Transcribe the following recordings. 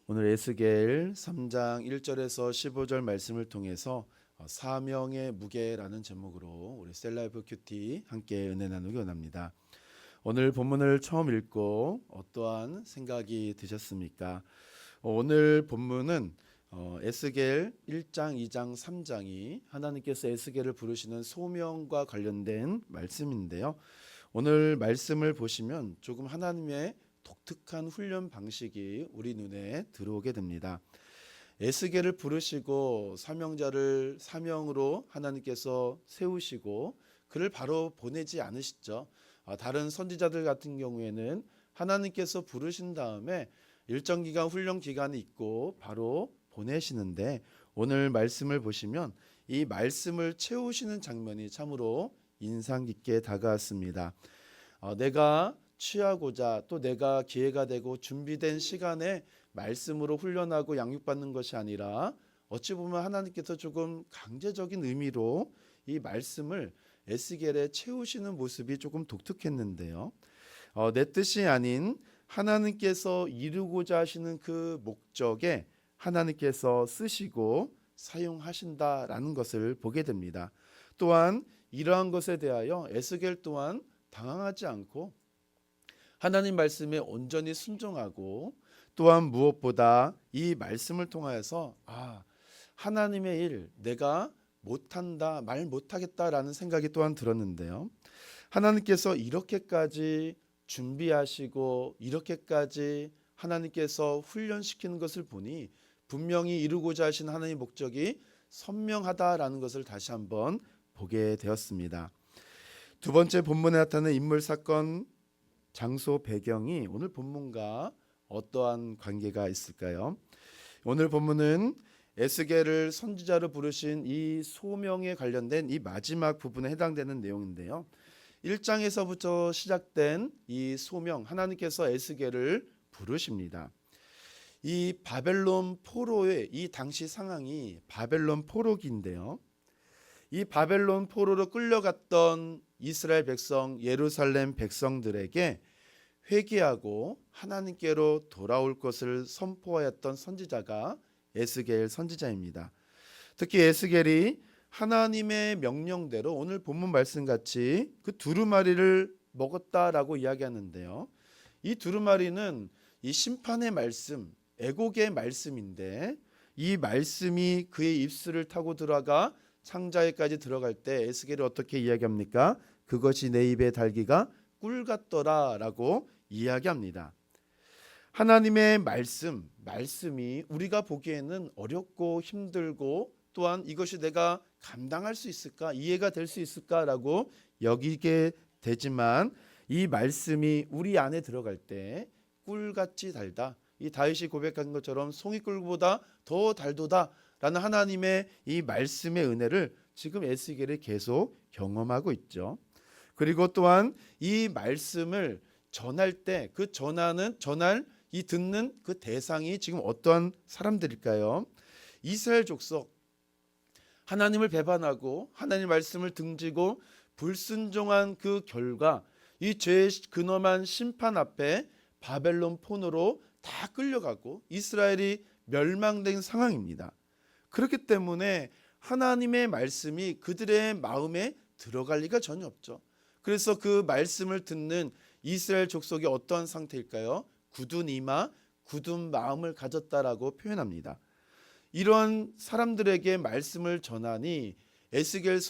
오늘 에스겔 3장 1절에서 15절 말씀을 통해서 사명의 무게라는 제목으로 우리 셀라이프 큐티 함께 은혜 나누기 원합니다. 오늘 본문을 처음 읽고 어떠한 생각이 드셨습니까? 오늘 본문은 에스겔 1장, 2장, 3장이 하나님께서 에스겔을 부르시는 소명과 관련된 말씀인데요. 오늘 말씀을 보시면 조금 하나님의 독특한 훈련 방식이 우리 눈에 들어오게 됩니다. 에스겔을 부르시고 사명자를 사명으로 하나님께서 세우시고 그를 바로 보내지 않으시죠. 다른 선지자들 같은 경우에는 하나님께서 부르신 다음에 일정 기간 훈련 기간이 있고 바로 보내시는데, 오늘 말씀을 보시면 이 말씀을 채우시는 장면이 참으로 인상 깊게 다가왔습니다. 내가 취하고자 또 내가 기회가 되고 준비된 시간에 말씀으로 훈련하고 양육받는 것이 아니라 어찌 보면 하나님께서 조금 강제적인 의미로 이 말씀을 에스겔에 채우시는 모습이 조금 독특했는데요. 내 뜻이 아닌 하나님께서 이루고자 하시는 그 목적에 하나님께서 쓰시고 사용하신다라는 것을 보게 됩니다. 또한 이러한 것에 대하여 에스겔 또한 당황하지 않고 하나님 말씀에 온전히 순종하고, 또한 무엇보다 이 말씀을 통하여서 하나님의 일 내가 못한다, 말 못하겠다라는 생각이 또한 들었는데요. 하나님께서 이렇게까지 준비하시고 이렇게까지 하나님께서 훈련시키는 것을 보니 분명히 이루고자 하신 하나님의 목적이 선명하다라는 것을 다시 한번 보게 되었습니다. 두 번째 본문에 나타나는 인물, 사건, 장소, 배경이 오늘 본문과 어떠한 관계가 있을까요? 오늘 본문은 에스겔을 선지자로 부르신 이 소명에 관련된 이 마지막 부분에 해당되는 내용인데요. 1장에서부터 시작된 이 소명, 하나님께서 에스겔을 부르십니다. 이 바벨론 포로의 이 당시 상황이 바벨론 포로기인데요. 이 바벨론 포로로 끌려갔던 이스라엘 백성, 예루살렘 백성들에게 회개하고 하나님께로 돌아올 것을 선포하였던 선지자가 에스겔 선지자입니다. 특히 에스겔이 하나님의 명령대로 오늘 본문 말씀같이 그 두루마리를 먹었다라고 이야기하는데요. 이 두루마리는 이 심판의 말씀, 애곡의 말씀인데, 이 말씀이 그의 입술을 타고 들어가 창자에까지 들어갈 때 에스겔이 어떻게 이야기합니까? 그것이 내 입에 달기가 꿀 같더라라고 이야기합니다. 하나님의 말씀이 우리가 보기에는 어렵고 힘들고, 또한 이것이 내가 감당할 수 있을까, 이해가 될 수 있을까라고 여기게 되지만, 이 말씀이 우리 안에 들어갈 때 꿀같이 달다, 이 다윗이 고백한 것처럼 송이꿀보다 더 달도다 라는 하나님의 이 말씀의 은혜를 지금 에스겔이 계속 경험하고 있죠. 그리고 또한 이 말씀을 전할 때 그 전할 이 듣는 그 대상이 지금 어떠한 사람들일까요? 이스라엘 족속, 하나님을 배반하고 하나님의 말씀을 등지고 불순종한 그 결과 이 죄의 근엄한 심판 앞에 바벨론 폰으로 다 끌려가고 이스라엘이 멸망된 상황입니다. 그렇기 때문에 하나님의 말씀이 그들의 마음에 들어갈 리가 전혀 없죠. 그래서 그 말씀을 듣는 이스라엘 족속이 어떠한 상태일까요? 굳은 이마, 굳은 마음을 가졌다라고 표현합니다. 이런 사람들에게 말씀을 전하니 에스겔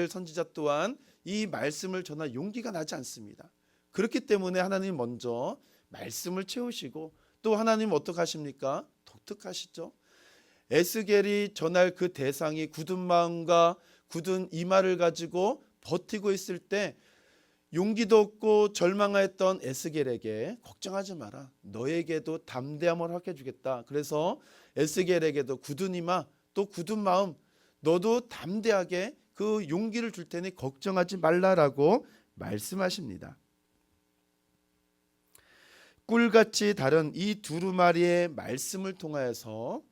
선지자 또한 이 말씀을 전할 용기가 나지 않습니다. 그렇기 때문에 하나님 먼저 말씀을 채우시고, 또 하나님 어떻게 하십니까? 독특하시죠. 에스겔이 전할 그 대상이 굳은 마음과 굳은 이마를 가지고 버티고 있을 때 용기도 없고 절망하였던 에스겔에게 걱정하지 마라, 너에게도 담대함을 허락해 주겠다. 그래서 에스겔에게도 굳은 이마 또 굳은 마음, 너도 담대하게 그 용기를 줄 테니 걱정하지 말라라고 말씀하십니다. 꿀같이 다른 이 두루마리의 말씀을 통하여서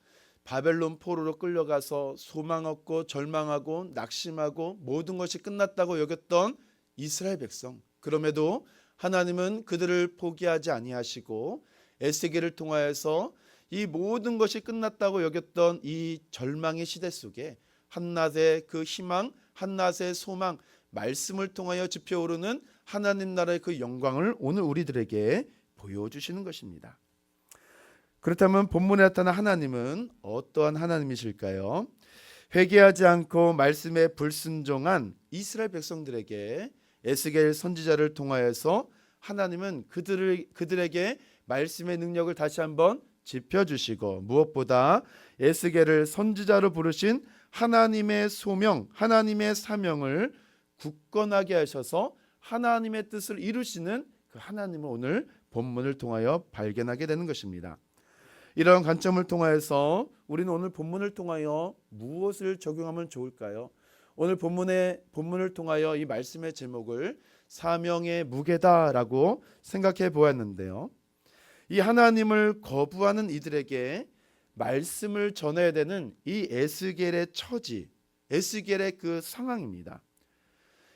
바벨론 포로로 끌려가서 소망 없고 절망하고 낙심하고 모든 것이 끝났다고 여겼던 이스라엘 백성, 그럼에도 하나님은 그들을 포기하지 아니하시고 에스겔을 통하여서 이 모든 것이 끝났다고 여겼던 이 절망의 시대 속에 한낮의 그 희망, 한낮의 소망, 말씀을 통하여 지펴오르는 하나님 나라의 그 영광을 오늘 우리들에게 보여주시는 것입니다. 그렇다면 본문에 나타난 하나님은 어떠한 하나님이실까요? 회개하지 않고 말씀에 불순종한 이스라엘 백성들에게 에스겔 선지자를 통하여서 하나님은 그들에게 말씀의 능력을 다시 한번 짚어주시고, 무엇보다 에스겔을 선지자로 부르신 하나님의 소명, 하나님의 사명을 굳건하게 하셔서 하나님의 뜻을 이루시는 그 하나님을 오늘 본문을 통하여 발견하게 되는 것입니다. 이런 관점을 통하여서 우리는 오늘 본문을 통하여 무엇을 적용하면 좋을까요? 오늘 본문을 통하여 이 말씀의 제목을 사명의 무게다라고 생각해 보았는데요. 이 하나님을 거부하는 이들에게 말씀을 전해야 되는 이 에스겔의 처지, 에스겔의 그 상황입니다.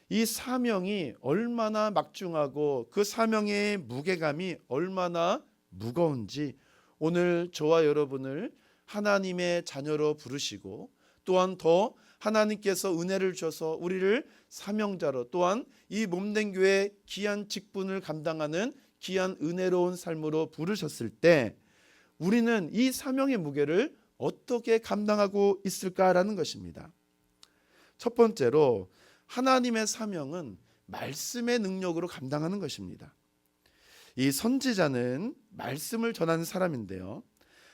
이 사명이 얼마나 막중하고 그 사명의 무게감이 얼마나 무거운지 오늘 저와 여러분을 하나님의 자녀로 부르시고, 또한 더 하나님께서 은혜를 주셔서 우리를 사명자로, 또한 이 몸된 교회의 귀한 직분을 감당하는 귀한 은혜로운 삶으로 부르셨을 때 우리는 이 사명의 무게를 어떻게 감당하고 있을까라는 것입니다. 첫 번째로 하나님의 사명은 말씀의 능력으로 감당하는 것입니다. 이 선지자는 말씀을 전하는 사람인데요,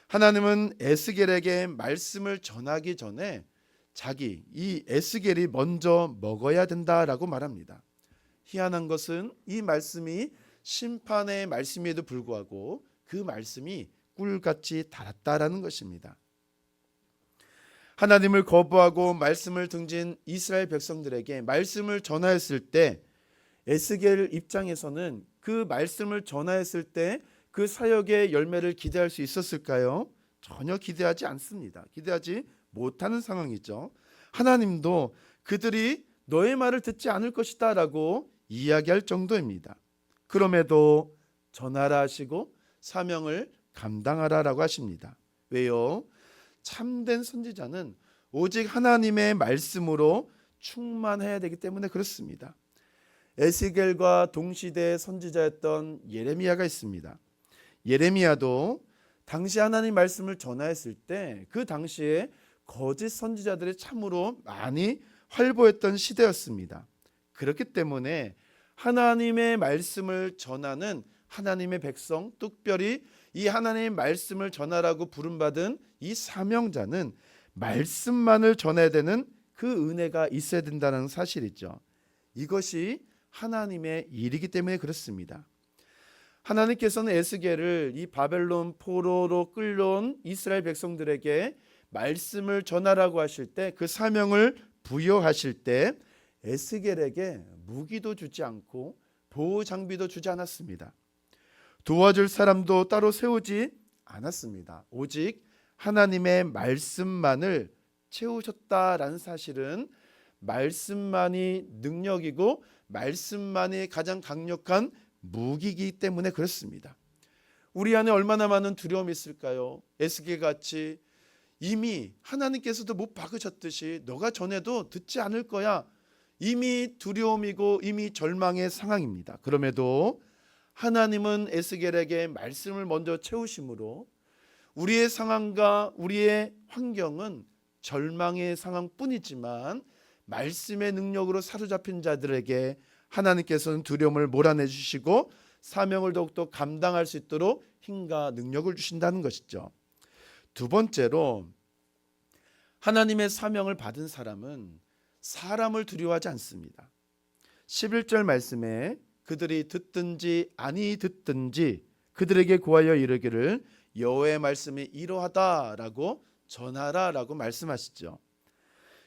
하나님은 에스겔에게 말씀을 전하기 전에 이 에스겔이 먼저 먹어야 된다라고 말합니다. 희한한 것은 이 말씀이 심판의 말씀에도 불구하고 그 말씀이 꿀같이 달았다라는 것입니다. 하나님을 거부하고 말씀을 등진 이스라엘 백성들에게 말씀을 전하였을 때 에스겔 입장에서는 그 말씀을 전하였을 때 그 사역의 열매를 기대할 수 있었을까요? 전혀 기대하지 않습니다. 기대하지 못하는 상황이죠. 하나님도 그들이 너의 말을 듣지 않을 것이다 라고 이야기할 정도입니다. 그럼에도 전하라 하시고 사명을 감당하라 라고 하십니다. 왜요? 참된 선지자는 오직 하나님의 말씀으로 충만해야 되기 때문에 그렇습니다. 에스겔과 동시대의 선지자였던 예레미야가 있습니다. 예레미야도 당시 하나님 말씀을 전하였을 때 그 당시에 거짓 선지자들이 참으로 많이 활보했던 시대였습니다. 그렇기 때문에 하나님의 말씀을 전하는 하나님의 백성, 특별히 이 하나님의 말씀을 전하라고 부름받은 이 사명자는 말씀만을 전해야 되는 그 은혜가 있어야 된다는 사실이죠. 이것이 하나님의 일이기 때문에 그렇습니다. 하나님께서는 에스겔을 이 바벨론 포로로 끌려온 이스라엘 백성들에게 말씀을 전하라고 하실 때, 그 사명을 부여하실 때 에스겔에게 무기도 주지 않고 보호 장비도 주지 않았습니다. 도와줄 사람도 따로 세우지 않았습니다. 오직 하나님의 말씀만을 채우셨다라는 사실은 말씀만이 능력이고 말씀만이 가장 강력한 무기이기 때문에 그렇습니다. 우리 안에 얼마나 많은 두려움이 있을까요? 에스겔 같이 이미 하나님께서도 못 박으셨듯이 너가 전해도 듣지 않을 거야, 이미 두려움이고 이미 절망의 상황입니다. 그럼에도 하나님은 에스겔에게 말씀을 먼저 채우심으로 우리의 상황과 우리의 환경은 절망의 상황뿐이지만 말씀의 능력으로 사로잡힌 자들에게 하나님께서는 두려움을 몰아내 주시고 사명을 더욱더 감당할 수 있도록 힘과 능력을 주신다는 것이죠. 두 번째로 하나님의 사명을 받은 사람은 사람을 두려워하지 않습니다. 11절 말씀에 그들이 듣든지 아니 듣든지 그들에게 구하여 이르기를 여호와의 말씀이 이러하다라고 전하라라고 말씀하시죠.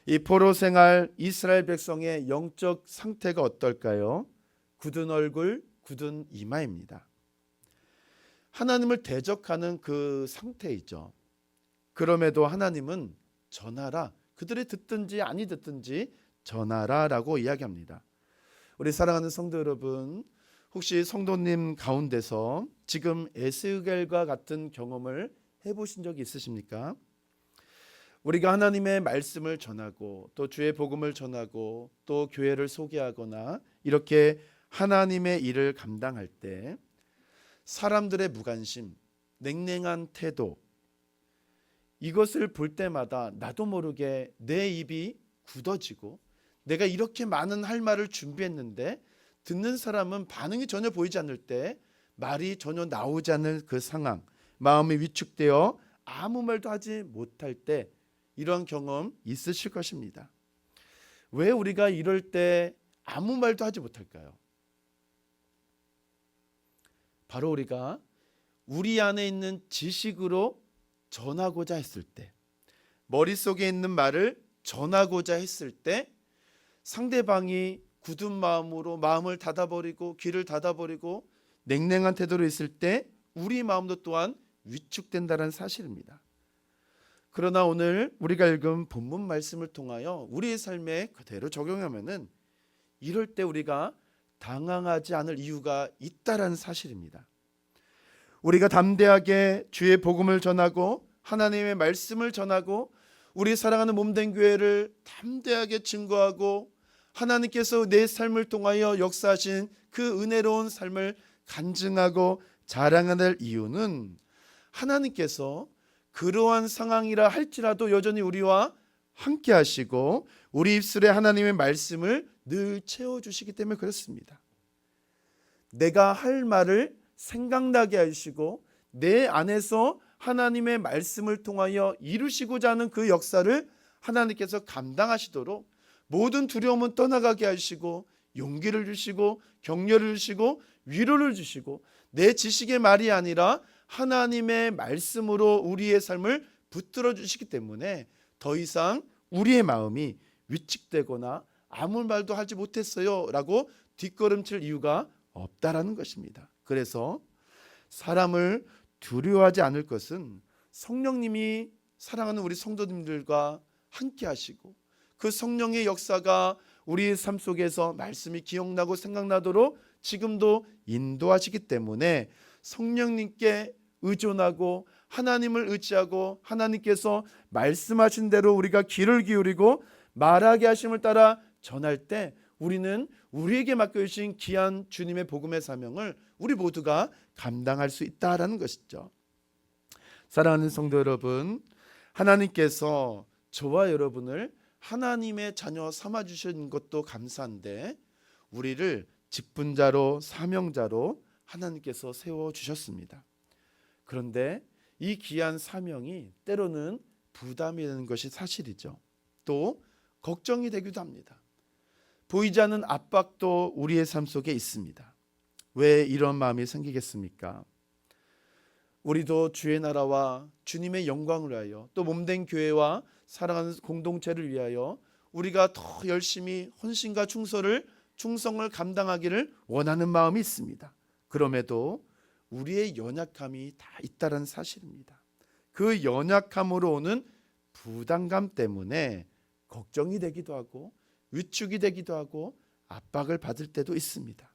이 포로 생활 이스라엘 백성의 영적 상태가 어떨까요? 굳은 얼굴, 굳은 이마입니다. 하나님을 대적하는 그 상태이죠. 그럼에도 하나님은 전하라, 그들이 듣든지 아니 듣든지 전하라라고 이야기합니다. 우리 사랑하는 성도 여러분, 혹시 성도님 가운데서 지금 에스겔과 같은 경험을 해보신 적이 있으십니까? 우리가 하나님의 말씀을 전하고 또 주의 복음을 전하고 또 교회를 소개하거나 이렇게 하나님의 일을 감당할 때 사람들의 무관심, 냉랭한 태도, 이것을 볼 때마다 나도 모르게 내 입이 굳어지고 내가 이렇게 많은 할 말을 준비했는데 듣는 사람은 반응이 전혀 보이지 않을 때 말이 전혀 나오지 않는 그 상황, 마음이 위축되어 아무 말도 하지 못할 때 이런 경험 있으실 것입니다. 왜 우리가 이럴 때 아무 말도 하지 못할까요? 바로 우리가 우리 안에 있는 지식으로 전하고자 했을 때, 머릿속에 있는 말을 전하고자 했을 때 상대방이 굳은 마음으로 마음을 닫아버리고 귀를 닫아버리고 냉랭한 태도로 있을 때 우리 마음도 또한 위축된다는 사실입니다. 그러나 오늘 우리가 읽은 본문 말씀을 통하여 우리의 삶에 그대로 적용하면은 이럴 때 우리가 당황하지 않을 이유가 있다라는 사실입니다. 우리가 담대하게 주의 복음을 전하고 하나님의 말씀을 전하고 우리 사랑하는 몸된 교회를 담대하게 증거하고 하나님께서 내 삶을 통하여 역사하신 그 은혜로운 삶을 간증하고 자랑할 이유는 하나님께서 그러한 상황이라 할지라도 여전히 우리와 함께 하시고 우리 입술에 하나님의 말씀을 늘 채워주시기 때문에 그렇습니다. 내가 할 말을 생각나게 하시고 내 안에서 하나님의 말씀을 통하여 이루시고자 하는 그 역사를 하나님께서 감당하시도록 모든 두려움은 떠나가게 하시고 용기를 주시고 격려를 주시고 위로를 주시고 내 지식의 말이 아니라 하나님의 말씀으로 우리의 삶을 붙들어 주시기 때문에 더 이상 우리의 마음이 위축되거나 아무 말도 하지 못했어요 라고 뒷걸음칠 이유가 없다라는 것입니다. 그래서 사람을 두려워하지 않을 것은 성령님이 사랑하는 우리 성도님들과 함께 하시고 그 성령의 역사가 우리 삶 속에서 말씀이 기억나고 생각나도록 지금도 인도하시기 때문에 성령님께 의존하고 하나님을 의지하고 하나님께서 말씀하신 대로 우리가 귀를 기울이고 말하게 하심을 따라 전할 때 우리는 우리에게 맡겨주신 귀한 주님의 복음의 사명을 우리 모두가 감당할 수 있다라는 것이죠. 사랑하는 성도 여러분, 하나님께서 저와 여러분을 하나님의 자녀 삼아주신 것도 감사한데 우리를 직분자로 사명자로 하나님께서 세워주셨습니다. 그런데 이 귀한 사명이 때로는 부담이 되는 것이 사실이죠. 또 걱정이 되기도 합니다. 보이지 않는 압박도 우리의 삶 속에 있습니다. 왜 이런 마음이 생기겠습니까? 우리도 주의 나라와 주님의 영광을 위하여 또 몸된 교회와 사랑하는 공동체를 위하여 우리가 더 열심히 헌신과 충성을 감당하기를 원하는 마음이 있습니다. 그럼에도 우리의 연약함이 다 있다는 사실입니다. 그 연약함으로 오는 부담감 때문에 걱정이 되기도 하고 위축이 되기도 하고 압박을 받을 때도 있습니다.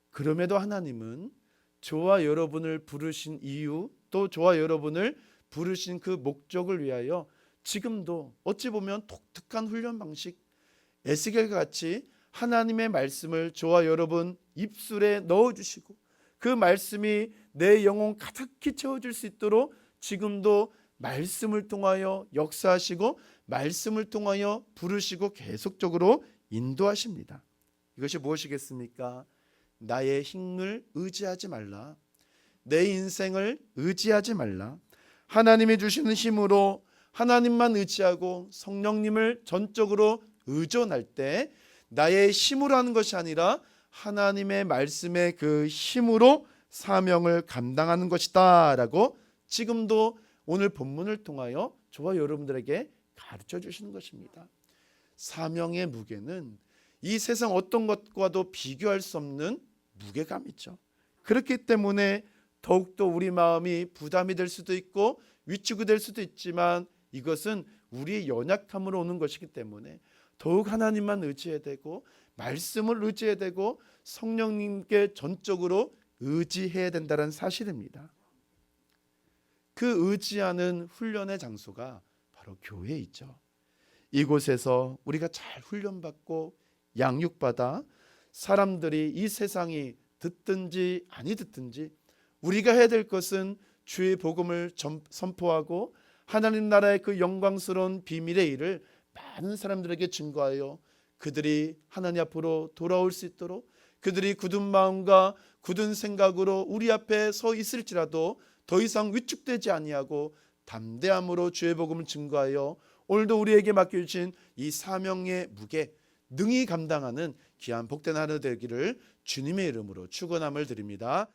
그럼에도 하나님은 저와 여러분을 부르신 이유 또 저와 여러분을 부르신 그 목적을 위하여 지금도 어찌 보면 독특한 훈련 방식 에스겔과 같이 하나님의 말씀을 저와 여러분 입술에 넣어주시고 그 말씀이 내 영혼 가득히 채워질 수 있도록 지금도 말씀을 통하여 역사하시고 말씀을 통하여 부르시고 계속적으로 인도하십니다. 이것이 무엇이겠습니까? 나의 힘을 의지하지 말라. 내 인생을 의지하지 말라. 하나님이 주시는 힘으로 하나님만 의지하고 성령님을 전적으로 의존할 때 나의 힘으로 하는 것이 아니라 하나님의 말씀의 그 힘으로 사명을 감당하는 것이다 라고 지금도 오늘 본문을 통하여 저와 여러분들에게 가르쳐 주시는 것입니다. 사명의 무게는 이 세상 어떤 것과도 비교할 수 없는 무게감이죠. 그렇기 때문에 더욱더 우리 마음이 부담이 될 수도 있고 위축이 될 수도 있지만 이것은 우리의 연약함으로 오는 것이기 때문에 더욱 하나님만 의지해야 되고 말씀을 의지해야 되고 성령님께 전적으로 의지해야 된다는 사실입니다. 그 의지하는 훈련의 장소가 바로 교회에 있죠. 이곳에서 우리가 잘 훈련받고 양육받아 사람들이 이 세상이 듣든지 아니 듣든지 우리가 해야 될 것은 주의 복음을 선포하고 하나님 나라의 그 영광스러운 비밀의 일을 많은 사람들에게 증거하여 그들이 하나님 앞으로 돌아올 수 있도록, 그들이 굳은 마음과 굳은 생각으로 우리 앞에 서 있을지라도 더 이상 위축되지 아니하고 담대함으로 주의 복음을 증거하여 오늘도 우리에게 맡겨주신 이 사명의 무게 능히 감당하는 귀한 복된 하루 되기를 주님의 이름으로 축원함을 드립니다.